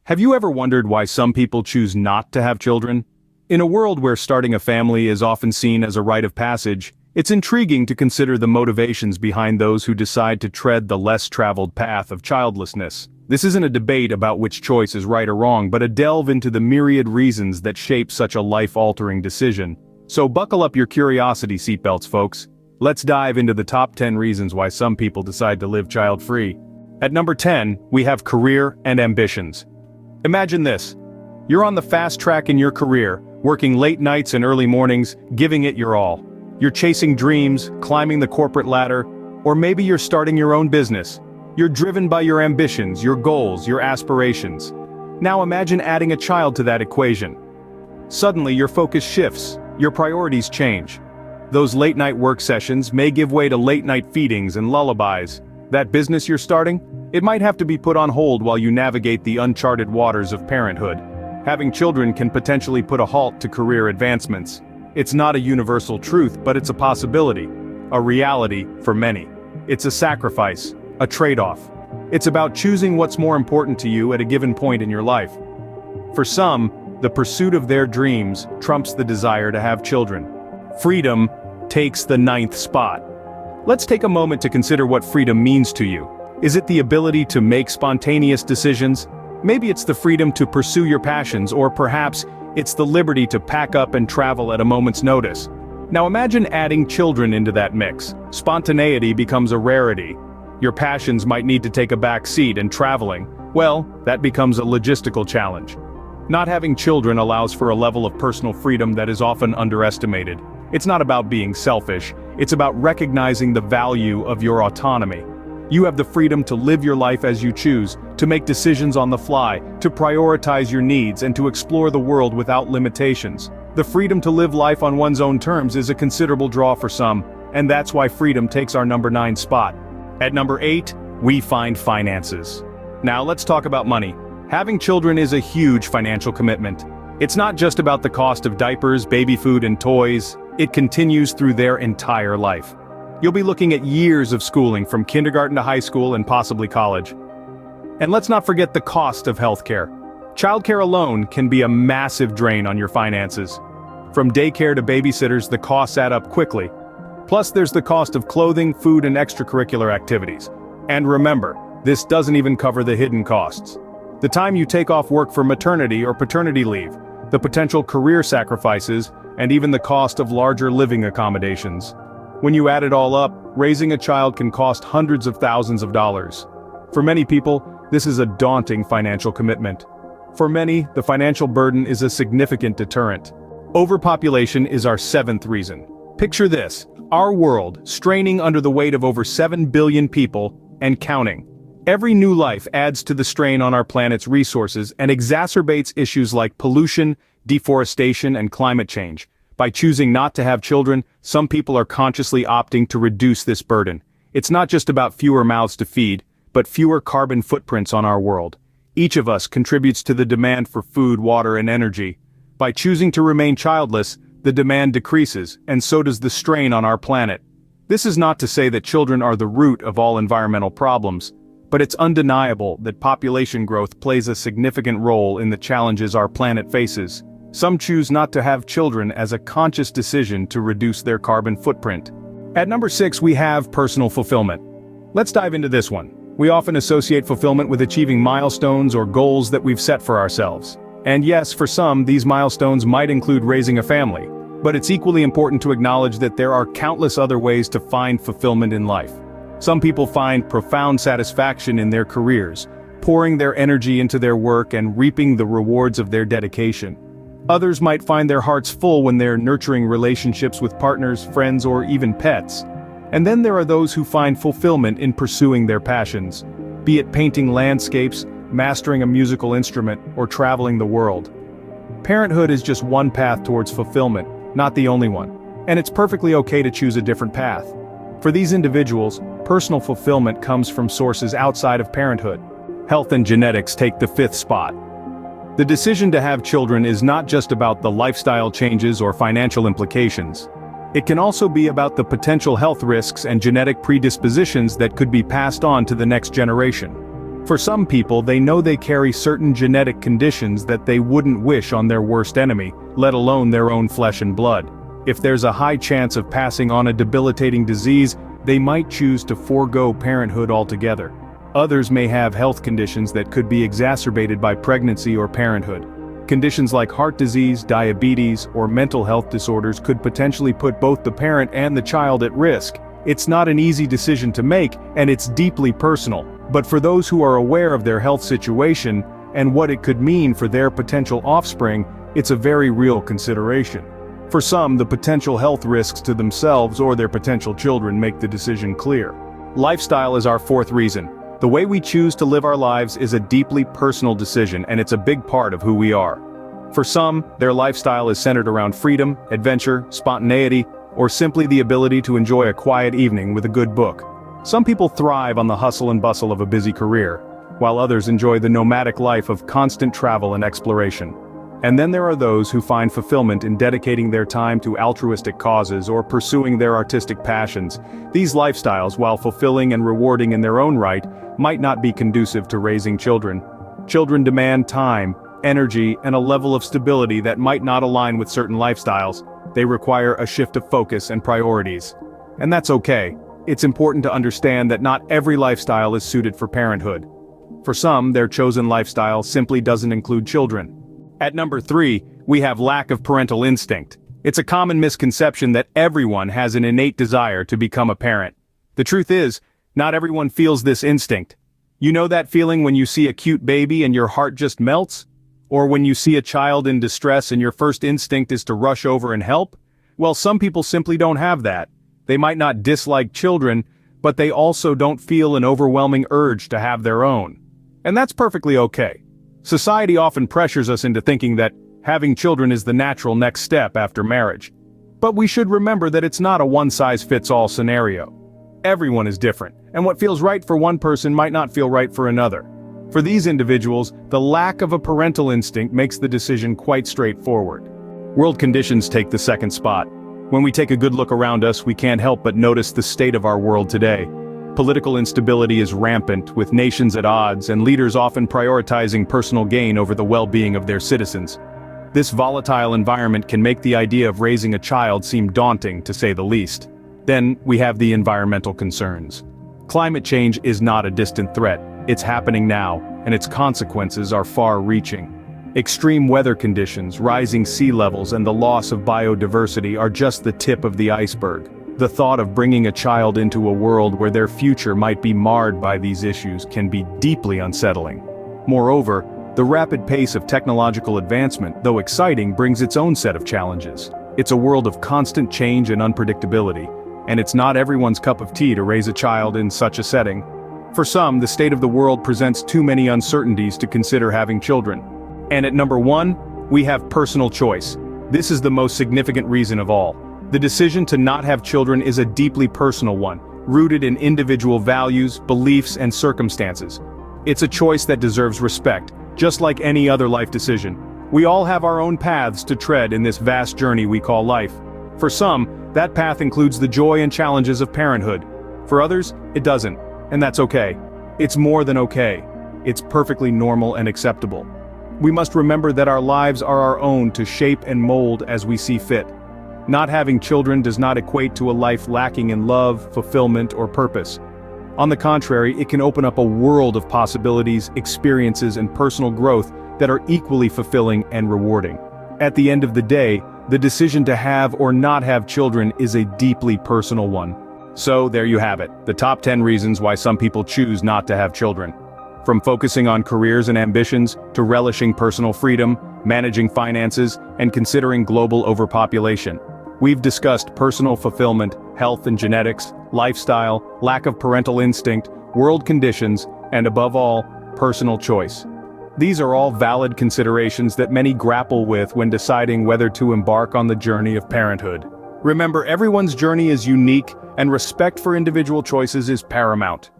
Have you ever wondered why some people choose not to have children? In a world where starting a family is often seen as a rite of passage, it's intriguing to consider the motivations behind those who decide to tread the less traveled path of childlessness. This isn't a debate about which choice is right or wrong, but a delve into the myriad reasons that shape such a life-altering decision. So buckle up your curiosity seatbelts, folks. Let's dive into the top 10 reasons why some people decide to live child-free. At number 10, we have career and ambitions. Imagine this. You're on the fast track in your career, working late nights and early mornings, giving it your all. You're chasing dreams, climbing the corporate ladder, or maybe you're starting your own business. You're driven by your ambitions, your goals, your aspirations. Now imagine adding a child to that equation. Suddenly your focus shifts, your priorities change. Those late-night work sessions may give way to late-night feedings and lullabies. That business you're starting? It might have to be put on hold while you navigate the uncharted waters of parenthood. Having children can potentially put a halt to career advancements. It's not a universal truth, but it's a possibility. A reality for many. It's a sacrifice, a trade-off. It's about choosing what's more important to you at a given point in your life. For some, the pursuit of their dreams trumps the desire to have children. Freedom takes the 9th spot. Let's take a moment to consider what freedom means to you. Is it the ability to make spontaneous decisions? Maybe it's the freedom to pursue your passions, or perhaps it's the liberty to pack up and travel at a moment's notice. Now imagine adding children into that mix. Spontaneity becomes a rarity. Your passions might need to take a back seat, and traveling, well, that becomes a logistical challenge. Not having children allows for a level of personal freedom that is often underestimated. It's not about being selfish, it's about recognizing the value of your autonomy. You have the freedom to live your life as you choose, to make decisions on the fly, to prioritize your needs, and to explore the world without limitations. The freedom to live life on one's own terms is a considerable draw for some, and that's why freedom takes our number 9 spot. At number 8, we find finances. Now let's talk about money. Having children is a huge financial commitment. It's not just about the cost of diapers, baby food, and toys. It continues through their entire life. You'll be looking at years of schooling from kindergarten to high school and possibly college. And let's not forget the cost of healthcare. Childcare alone can be a massive drain on your finances. From daycare to babysitters, the costs add up quickly. Plus there's the cost of clothing, food, and extracurricular activities. And remember, this doesn't even cover the hidden costs. The time you take off work for maternity or paternity leave, the potential career sacrifices, and even the cost of larger living accommodations. When you add it all up, raising a child can cost hundreds of thousands of dollars. For many people, this is a daunting financial commitment. For many, the financial burden is a significant deterrent. Overpopulation is our 7th reason. Picture this, our world straining under the weight of over 7 billion people, and counting. Every new life adds to the strain on our planet's resources and exacerbates issues like pollution, deforestation, and climate change. By choosing not to have children, some people are consciously opting to reduce this burden. It's not just about fewer mouths to feed, but fewer carbon footprints on our world. Each of us contributes to the demand for food, water, and energy. By choosing to remain childless, the demand decreases, and so does the strain on our planet. This is not to say that children are the root of all environmental problems, but it's undeniable that population growth plays a significant role in the challenges our planet faces. Some choose not to have children as a conscious decision to reduce their carbon footprint. At number 6, we have personal fulfillment. Let's dive into this one. We often associate fulfillment with achieving milestones or goals that we've set for ourselves. And yes, for some, these milestones might include raising a family. But it's equally important to acknowledge that there are countless other ways to find fulfillment in life. Some people find profound satisfaction in their careers, pouring their energy into their work and reaping the rewards of their dedication. Others might find their hearts full when they're nurturing relationships with partners, friends, or even pets. And then there are those who find fulfillment in pursuing their passions, be it painting landscapes, mastering a musical instrument, or traveling the world. Parenthood is just one path towards fulfillment, not the only one. And it's perfectly okay to choose a different path. For these individuals, personal fulfillment comes from sources outside of parenthood. Health and genetics take the 5th spot. The decision to have children is not just about the lifestyle changes or financial implications. It can also be about the potential health risks and genetic predispositions that could be passed on to the next generation. For some people, they know they carry certain genetic conditions that they wouldn't wish on their worst enemy, let alone their own flesh and blood. If there's a high chance of passing on a debilitating disease, they might choose to forego parenthood altogether. Others may have health conditions that could be exacerbated by pregnancy or parenthood. Conditions like heart disease, diabetes, or mental health disorders could potentially put both the parent and the child at risk. It's not an easy decision to make, and it's deeply personal. But for those who are aware of their health situation and what it could mean for their potential offspring, it's a very real consideration. For some, the potential health risks to themselves or their potential children make the decision clear. Lifestyle is our fourth reason. The way we choose to live our lives is a deeply personal decision, and it's a big part of who we are. For some, their lifestyle is centered around freedom, adventure, spontaneity, or simply the ability to enjoy a quiet evening with a good book. Some people thrive on the hustle and bustle of a busy career, while others enjoy the nomadic life of constant travel and exploration. And then there are those who find fulfillment in dedicating their time to altruistic causes or pursuing their artistic passions. These lifestyles, while fulfilling and rewarding in their own right, might not be conducive to raising children. Children demand time, energy, and a level of stability that might not align with certain lifestyles. They require a shift of focus and priorities. And that's okay. It's important to understand that not every lifestyle is suited for parenthood. For some, their chosen lifestyle simply doesn't include children. At number 3, we have lack of parental instinct. It's a common misconception that everyone has an innate desire to become a parent. The truth is, not everyone feels this instinct. You know that feeling when you see a cute baby and your heart just melts? Or when you see a child in distress and your first instinct is to rush over and help? Well, some people simply don't have that. They might not dislike children, but they also don't feel an overwhelming urge to have their own. And that's perfectly okay. Society often pressures us into thinking that having children is the natural next step after marriage. But we should remember that it's not a one-size-fits-all scenario. Everyone is different, and what feels right for one person might not feel right for another. For these individuals, the lack of a parental instinct makes the decision quite straightforward. World conditions take the second spot. When we take a good look around us, we can't help but notice the state of our world today. Political instability is rampant, with nations at odds and leaders often prioritizing personal gain over the well-being of their citizens. This volatile environment can make the idea of raising a child seem daunting, to say the least. Then, we have the environmental concerns. Climate change is not a distant threat. It's happening now, and its consequences are far-reaching. Extreme weather conditions, rising sea levels, and the loss of biodiversity are just the tip of the iceberg. The thought of bringing a child into a world where their future might be marred by these issues can be deeply unsettling. Moreover, the rapid pace of technological advancement, though exciting, brings its own set of challenges. It's a world of constant change and unpredictability, and it's not everyone's cup of tea to raise a child in such a setting. For some, the state of the world presents too many uncertainties to consider having children. And at number 1, we have personal choice. This is the most significant reason of all. The decision to not have children is a deeply personal one, rooted in individual values, beliefs, and circumstances. It's a choice that deserves respect, just like any other life decision. We all have our own paths to tread in this vast journey we call life. For some, that path includes the joy and challenges of parenthood. For others, it doesn't, and that's okay. It's more than okay. It's perfectly normal and acceptable. We must remember that our lives are our own to shape and mold as we see fit. Not having children does not equate to a life lacking in love, fulfillment, or purpose. On the contrary, it can open up a world of possibilities, experiences, and personal growth that are equally fulfilling and rewarding. At the end of the day, the decision to have or not have children is a deeply personal one. So there you have it, the top 10 reasons why some people choose not to have children. From focusing on careers and ambitions, to relishing personal freedom, managing finances, and considering global overpopulation. We've discussed personal fulfillment, health and genetics, lifestyle, lack of parental instinct, world conditions, and above all, personal choice. These are all valid considerations that many grapple with when deciding whether to embark on the journey of parenthood. Remember, everyone's journey is unique, and respect for individual choices is paramount.